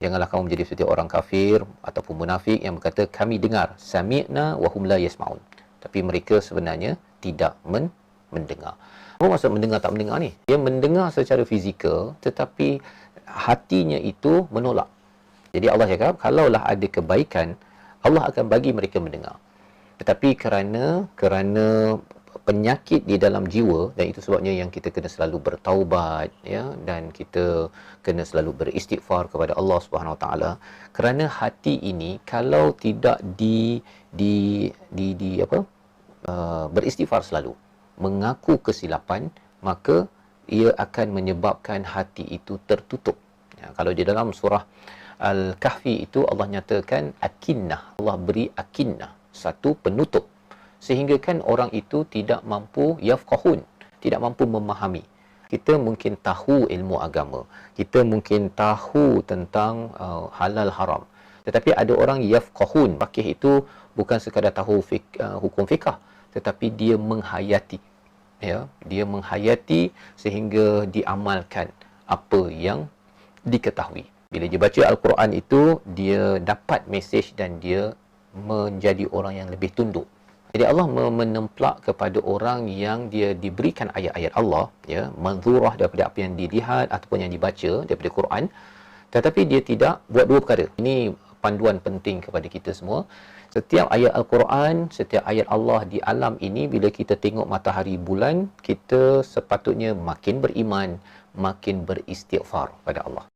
Janganlah kamu menjadi seperti orang kafir ataupun munafik yang berkata kami dengar, sami'na wa hum la yasma'un. Tapi mereka sebenarnya tidak mendengar. Apa maksud mendengar tak mendengar ni? Dia mendengar secara fizikal tetapi hatinya itu menolak. Jadi Allah cakap, kalaulah ada kebaikan, Allah akan bagi mereka mendengar. Tetapi kerana penyakit di dalam jiwa, dan itu sebabnya yang kita kena selalu bertaubat, ya, dan kita kena selalu beristighfar kepada Allah Subhanahu Wa Taala, kerana hati ini kalau tidak beristighfar selalu, mengaku kesilapan, maka ia akan menyebabkan hati itu tertutup. Ya, kalau di dalam surah Al-Kahfi itu Allah nyatakan akinnah, Allah beri akinnah, satu penutup, sehingga kan orang itu tidak mampu yafqahun, tidak mampu memahami. Kita mungkin tahu ilmu agama, kita mungkin tahu tentang halal haram, tetapi ada orang yafqahun. Faqih itu bukan sekadar tahu hukum fiqh, tetapi dia menghayati, ya, dia menghayati sehingga diamalkan apa yang diketahui. Bila dia baca Al-Quran itu, dia dapat mesej dan dia menjadi orang yang lebih tunduk. Jadi Allah menemplak kepada orang yang dia diberikan ayat-ayat Allah, ya, manzurah daripada apa yang dilihat ataupun yang dibaca daripada Quran, tetapi dia tidak buat dua perkara. Ini panduan penting kepada kita semua. Setiap ayat Al-Quran, setiap ayat Allah di alam ini, bila kita tengok matahari bulan, kita sepatutnya makin beriman, makin beristighfar pada Allah.